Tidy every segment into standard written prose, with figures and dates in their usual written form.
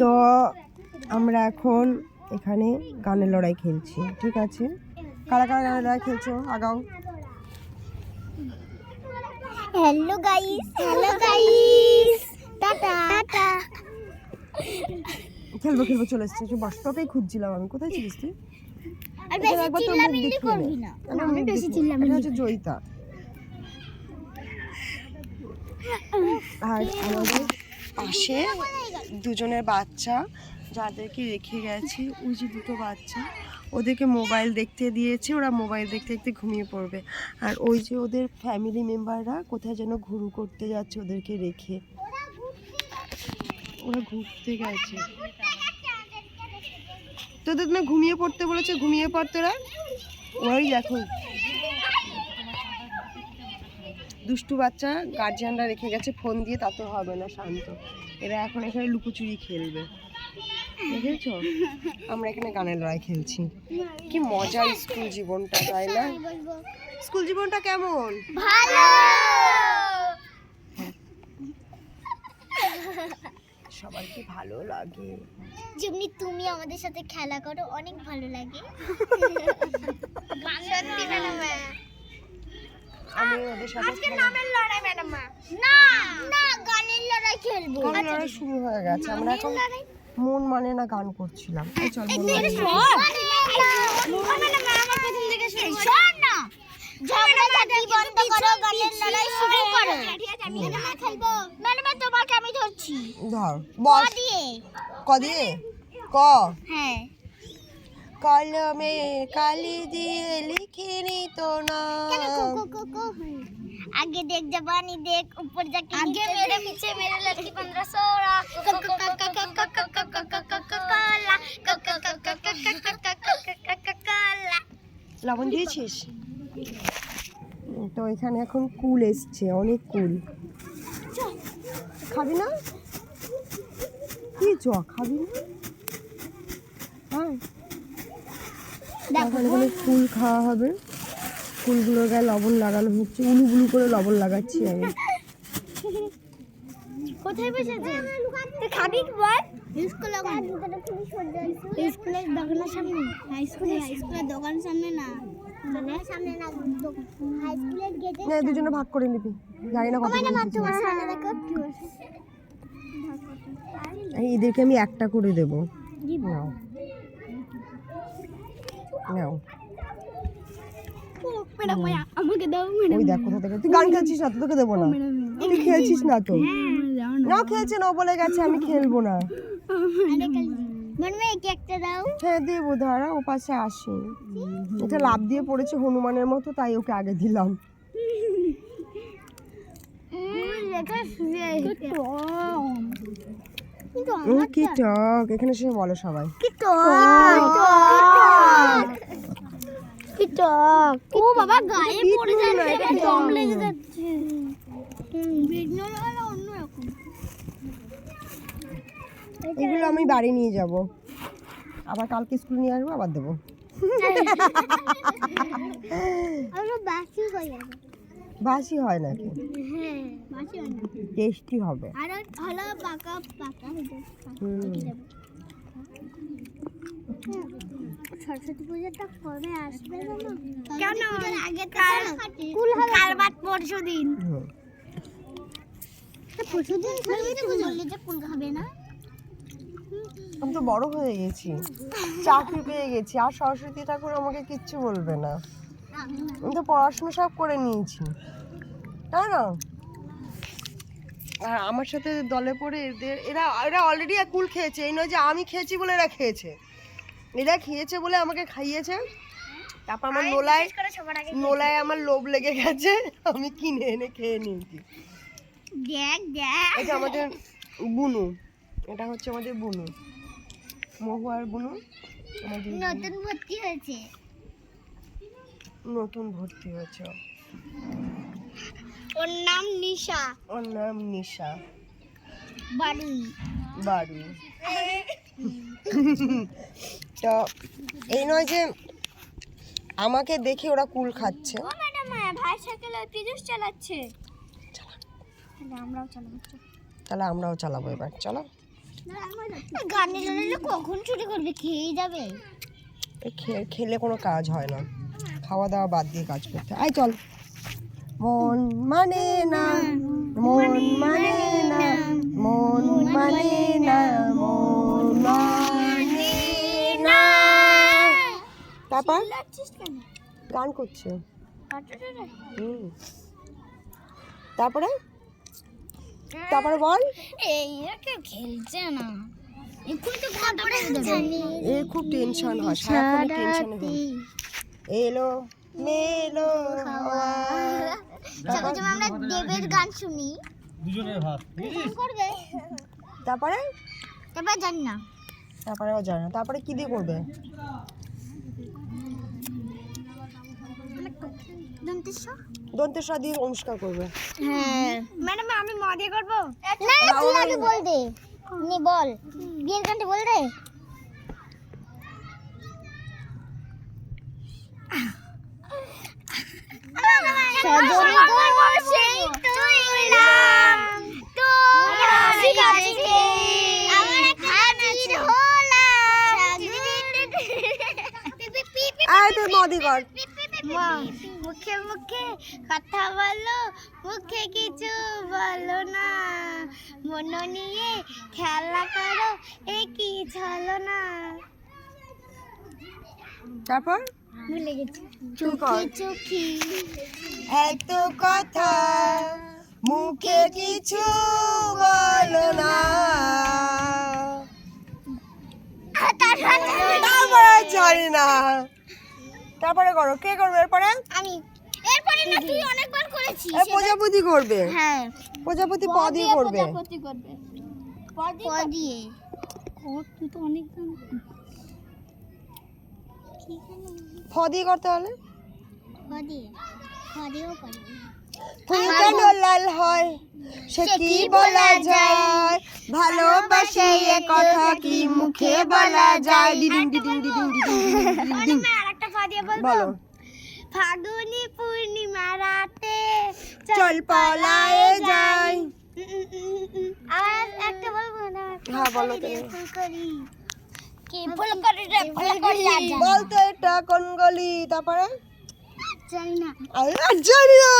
তো আমরা এখন এখানে গানের লড়াই খেলছি, ঠিক আছে? কারা কারা গানের লড়াই খেলছো আগাও। Hello guys tata tata. খেলবো চলে এসেছি, বস তোকেই খুঁজছিলাম আমি। কোথায় ছিলিস তুই? আর বেশি চিল্লামিল্লি করবি না, আমি বেশি চিল্লামিল্লি। এটা হচ্ছে জয়িতা। আর আমাদের পাশে দুজনের বাচ্চা যাদেরকে রেখে গেছি, ওই যে দুটো বাচ্চা, ওদেরকে মোবাইল দেখতে দিয়েছে, ওরা মোবাইল দেখতে দেখতে ঘুমিয়ে পড়বে। আর ওই যে ওদের ফ্যামিলি মেম্বাররা কোথায় যেন ঘুরু করতে যাচ্ছে ওদেরকে রেখে, ওরা ঘুরতে গেছে। তোদের না ঘুমিয়ে পড়তে বলেছে, ঘুমিয়ে পড় তোরা। ওই দেখো দুষ্টু বাচ্চা গার্জিয়ানরা রেখে গেছে ফোন দিয়ে, তা তো হবে না, শান্ত। এরা এখন এখানে লুকোচুরি খেলবে, দেখেছো? আমরা এখানে গানের লড়াই খেলছি। কি মজার স্কুল জীবনটা, তাই না? স্কুল জীবনটা কেমন? ভালো। সবাইকে ভালো লাগে। যেমনি তুমি আমাদের সাথে খেলা করো, অনেক ভালো লাগে। সত্যি ম্যাডাম, আমি ওদের সাথে আজকে নামের লড়াই ম্যাডাম। না না, গানের লড়াই খেলবো। গানের লড়াই শুরু হয়ে গেছে। আমরা এখন মন মানে না গান করছিলাম। এই চল মন মানে না। ঝগড়াঝাটি বন্ধ করো, গানের লড়াই শুরু করো। খেলবো ম্যাডাম, তোমাকে আমি ধরছি। ধর বস। ক দিয়ে ক। হ্যাঁ, কলমে কালি দিয়ে লিখিনি তো না। आगे देख जवानी देख, ऊपर जाके आगे मेरे पीछे मेरे लड़की 1500 লবণ দিয়েছিস? তো এখানে এখন কুল এসছে, অনেক কুল। খাবি না? কি চ খাবি না? হ্যাঁ, এখন এখানে কুল খাওয়া হবে। ফুলগুলোর গায়ে লবণ লাগানো হচ্ছে, উলু করে লবণ লাগাচ্ছি আমি। কোথায় বসেছে? তুই খাবি বল? স্কুলের দোকানের সামনে। হাই স্কুলের দোকানের সামনে না, মানে সামনে না, হাই স্কুলের গেটে। না, দুজনে ভাগ করে নিবি, জানি না কত। এদেরকে আমি একটা করে দেবো। নাও নাও। আমাকে দাও। ওই দেখ কোথা থেকে তুই গান খেলছিস না, তোকে দেবো না। তুই খেলছিস না তো? না খেলছে না, বলে গেছে আমি খেলবো না। হ্যাঁ দেবো, দাঁড়া, ও পাশে আসে। এটা লাভ দিয়ে পড়েছে হনুমানের মতো, তাই ওকে আগে দিলাম। কি টক, এখানে সে বলো সবাই কি টক। ও বাবা, গায়ে পড়ে যাচ্ছে, দম লেগে যাচ্ছে। এগুলো আমি বাড়ি নিয়ে যাব, আবার কালকে স্কুল নিয়ে আসবো, আবার দেবো। বাসি হয় নাকি? হ্যাঁ, বাসি হয় না, টেস্টি হবে। আর ভালো পাকা পাকা সরস্বতী পূজাটা কবে আসবে জানো? কেন আগে কাল পরশু দিন। পরশু দিন বললে যে কুল খাবে না। আমি তো বড় হয়ে গেছি, চাকরি পেয়ে গেছি, আর সরস্বতী ঠাকুর আমাকে কিচ্ছু বলবে না। আমি তো পড়াশোনা সব করে নিয়েছি, তাই না? আর আমার সাথে দলে পড়ে এরা অলরেডি কুল খেয়েছে। এই নয় যে আমি খেয়েছি বলে এরা খেয়েছে, এরা খেয়েছে বলে আমাকে খাইয়েছে। তারপর আমার নোলায় আমার লোভ লেগে গেছে, আমি কিনে এনে খেয়ে নিয়েছি। এটা আমাদের বুনু, এটা হচ্ছে আমাদের বুনু, মহুয়ার বুনু। নতুন ভর্তি হয়েছে ওর নাম নিশা বাড়ি। তো এই নয় যে আমাকে দেখে ওরা কুল খাচ্ছে। ও ম্যাডাম, ভাই সাইকেলে পিজুস চালাচ্ছে, তাহলে আমরাও চালাবো এবার, চলো। গানে গানে কখন ছুটি করবে? খেয়ে যাবে। খেলে কোনো কাজ হয় না, খাওয়া দাওয়া বাদ দিয়ে কাজ করতে। আয় চল। মন মানে না, মন মানে না, মন মানে না, মন মানে না। তারপর গান করছে। তারপরে তারপরে বল। কেউ খেলছে না। এ খুব টেনশন হয়, সারাক্ষণ টেনশন হয়। এলো মেলো হাওয়া। আমরা দেবের গান শুনি। তারপরে তারপর জানি না। তারপরেও জানে না। তারপরে কি দিয়ে করবে? দন্তেশ্বর দিয়ে অনুষ্কার করবে। হ্যাঁ ম্যাডাম, আমি মা দিয়ে করবো? না তুই আগে বল দে। নি বল, বিয়ের গানটা বল দে। সজনী গো সেই তুই নাম তোরা শিখাতে আমার হাজির হলাম। আয় তুই মদি কর। মুখে মুখে কথা বলো, মুখে কিছু বলো না, মন নিয়ে খেলা করো, এ কি চলো না। তারপর ভুলে গেছি। তুই কর। চোখি এত কথা মুখে কিছু বলো না। তারপরে জানি না। তারপরে করো। কে করবে এরপরে? আমি। এরপরে না তুই অনেকবার করেছিস। প্রজাপতি করবে। হ্যাঁ প্রজাপতি প দিয়ে করবে। প্রজাপতি করবে। প দিয়ে তুই তো অনেক গান ফ দিয়ে করতে হলে প দিয়েও পারি। ফুল কেন লাল হয় সে কি বলা যায়, ভালোবাসে এ কথা কি মুখে বলা যায়। ডিডিং ডিডিং ডিডিং ডিডিং ডিডিং। আরেকটা প দিয়ে বলো। ফাগুনি পূর্ণিমা রাতে চল পলায়ে যাই। আর একটা বলবো না? হ্যাঁ বলো তো। কি ফুল করি রে, ফুল করি বলতো এটা কোন গলি? তারপরে জানি না। জানি না।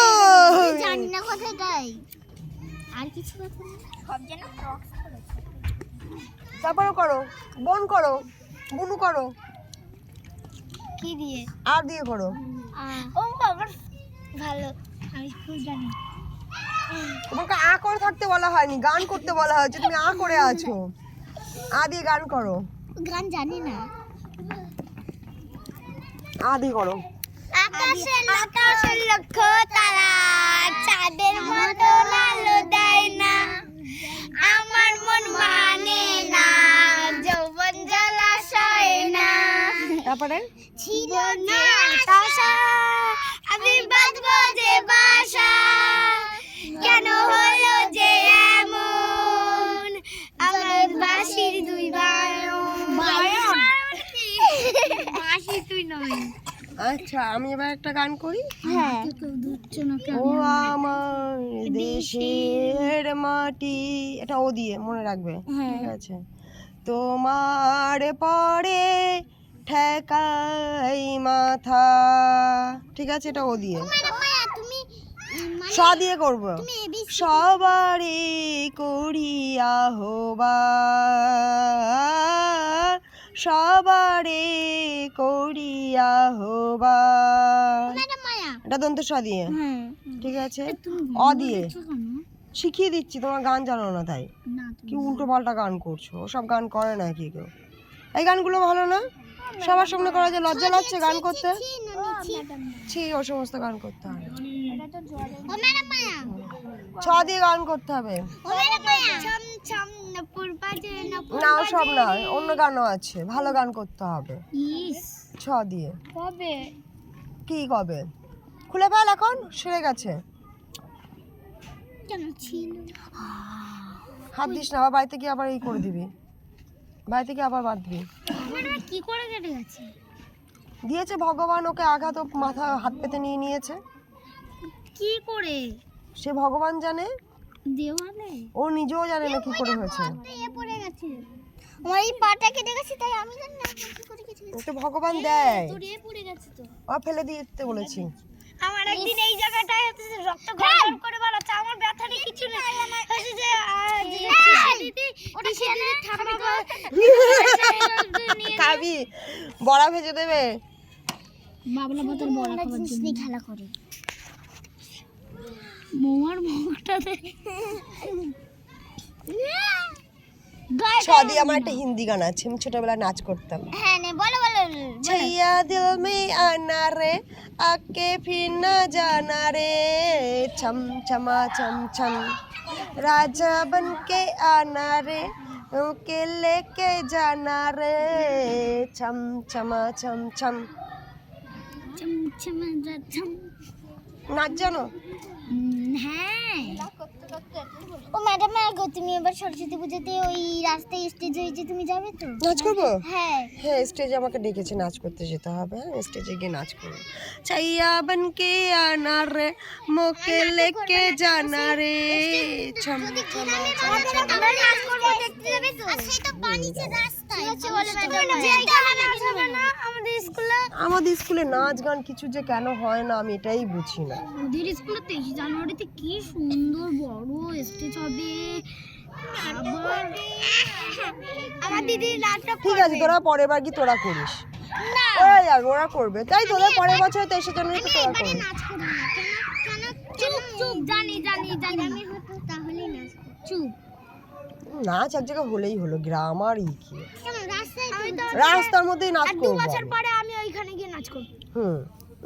জানি না কোথায় যাই। আর কিছু কথা না, সব যেন ফ্রক্স করেছে। তারপরে করো। বন করো, বুনু করো। কি দিয়ে? আর দিয়ে করো। ও বাবা ভালো, আমি ফুল জানি। তোমাকে আ করে থাকতে বলা হয়নি, গান করতে বলা হয়েছে। তুমি আ করে আছো। আ দিয়ে গান করো। গান জানি না। আ দিয়ে করো। আকাশে লক্ষ তারা চাঁদের মতো আলো দেয় না, আমার মন মানে না, যৌবন জলাশয় না। তারপরে ছিল না আশা, আমি বাজবো যে বাসা, কেন হলো যে এমন, আমার বাঁশির দুই বাঁশি তুই নয়। আচ্ছা আমি এবার একটা গান করি। হ্যাঁ ও আমার দেশের মাটি, এটা ও দিয়ে মনে রাখবে। ঠিক আছে। তোমার পরে ঠেকাই মাথা। ঠিক আছে, এটা ও দিয়ে। তুমি স দিয়ে করবো। সবারই করি আহ্বান, সবারে করি আহ্বান। এটা দন্ত স দিয়ে। ঠিক আছে। অ দিয়ে শিখিয়ে দিচ্ছি, তোমার গান জানো না তাই কি উল্টো পাল্টা গান করছো। ওসব গান করে না কি কেউ। এই গানগুলো ভালো না, সবার সামনে করা যে লজ্জা লাগছে গান করতে। ছি, ও সমস্ত গান করতে হবে। ছ দিয়ে গান করতে হবে। না সব না, অন্য গানও আছে, ভালো গান করতে হবে। ছ দিয়ে কবে? কি কবে? খুলে ফেল, এখন সেরে গেছে। হাত দিস না, আবার বাড়িতে গিয়ে আবার এই করে দিবি, বাড়িতে গিয়ে আবার বাদ দিবি। কি করে কেটে গেছে? দিয়েছে ভগবান ওকে আঘাত, ও মাথা হাত পেতে নিয়ে নিয়েছে। কি করে? সে ভগবান জানে। দেওয়ালে ও নিজেও জানে না কি করে হয়েছে। পড়ে গেছে আমার এই পাটা কেটে গেছে, তাই আমি জানি না কি করে কেটে গেছে। তো ভগবান দেয়, তোর পড়ে গেছে তো। ও ফেলে দিতে বলেছি। আমার একদিন এই জায়গাটায় হচ্ছে যে রক্ত গড়গড় করে বেরোচ্ছে, আমার ব্যথা নেই কিছু নেই, হচ্ছে যে দিদি থামাবো খাবি, বড়া ভেজে দেবে। বাবলা বোতল বড়া খাবার জন্য খেলা করে মোয়ার মুখটা শাদি আমার একটা হিন্দি গান আছে, আমি ছোটবেলায় নাচ করতাম। হ্যাঁ নে বলো বলো छैया दिल में आना रे आके फिर न जाना रे छम छमा छम छम राजा बन के आना रे के लेके जाना रे छम छमा छम छम। চম চম চম নাচ জানো? হ্যাঁ ও ম্যাডাম গো, তুমি এবার সরস্বতী পুজোতে ওই রাস্তায় স্টেজ হয়েছে, তুমি যাবে তো? নাচ করবো? হ্যাঁ হ্যাঁ, স্টেজে আমাকে ডেকেছে, নাচ করতে যেতে হবে। হ্যাঁ, স্টেজে গিয়ে নাচ করবো। छैया बन के आना रे मोके लेके जाना रे छम छमा छम छम। আমরা নাচ করব, দেখতে যাবে তো? আর সেটা বানিয়েছে রাস্তায়, আচ্ছা বলে ম্যাডাম যে এখানে নাচ হবে না আমাদের স্কুলে নাচ গান কিছু যে কেন হয় না আমি এটাই বুঝি না। ওদের স্কুলে 23 জানুয়ারিতে কি সুন্দর বড় স্টেজ হবে। আমার দিদি নাচটা ঠিক আছে, তোরা পরের বার কি তোরা করিস, না ওরা যাবে, ওরা করবে, তাই তোদের পরের বছর 23 জানুয়ারি তোরা করবি। নাচ করব না কেন চুপ চুপ জানি জানি জানি আমি হতো তাহলেই নাচ চুপ নাচ এক জায়গায় হলেই হলো, গ্রাম আর ই কি, কেন রাস্তায় আমি তো রাস্তার মধ্যেই নাচ আর 2 করবো বছর আমি। পরে আমি ওইখানে গিয়ে নাচ করব।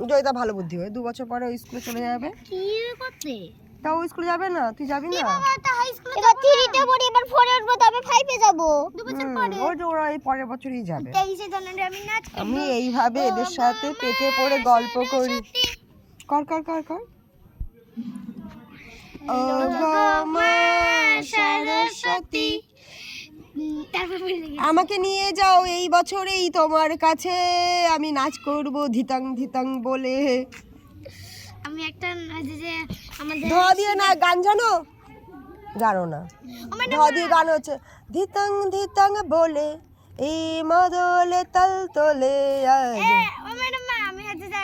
জয়িতা ভালো বুদ্ধি হয়, 2 বছর পরে ওই স্কুলে চলে যাবে। কি করতে তা ওই স্কুলে যাবে না, তুই যাবি না? বাবা তো হাই স্কুলে এবার 3 তে পড়ি, এবার 4 এ উঠবো, তবে 5 এ যাব 2 বছর পরে। ওই যে ওরা এই পরের বছরই যাবে। 23 জানুয়ারি আমি নাচ করব। আমি এইভাবে এদের সাথে পেটে পড়ে গল্প করি। কর কর কর কর। ও গো মা সরস্বতী, তারপর বলে আমাকে নিয়ে যাও এই বছরেই তোমার কাছে, আমি নাচ করব ধিতাং ধিতাং বলে। আমি একটা যে আমাদের ধ দিয়ে না গান জানো? জানো না? ধ দিয়ে গান হচ্ছে ধিতাং ধিতাং বলে এই মদলে তাল তোলে আজ। ও ম্যাডাম আমি হচ্ছে যে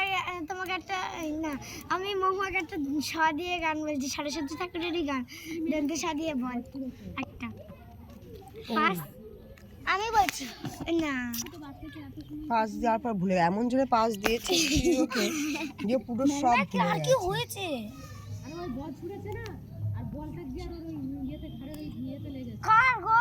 তোমাকে একটা না আমি মহুয়াকে একটা স দিয়ে গান বলছি, সরস্বতী ঠাকুরেরই গান, দন্তে স দিয়ে বল একটা পাস আমি বলছি না পাস দেওয়ার পর ভুলে এমন জোরে পাস দিয়েছি ওকে যে পুরো সব ভুলে আর কি গেছে। হয়েছে কার গো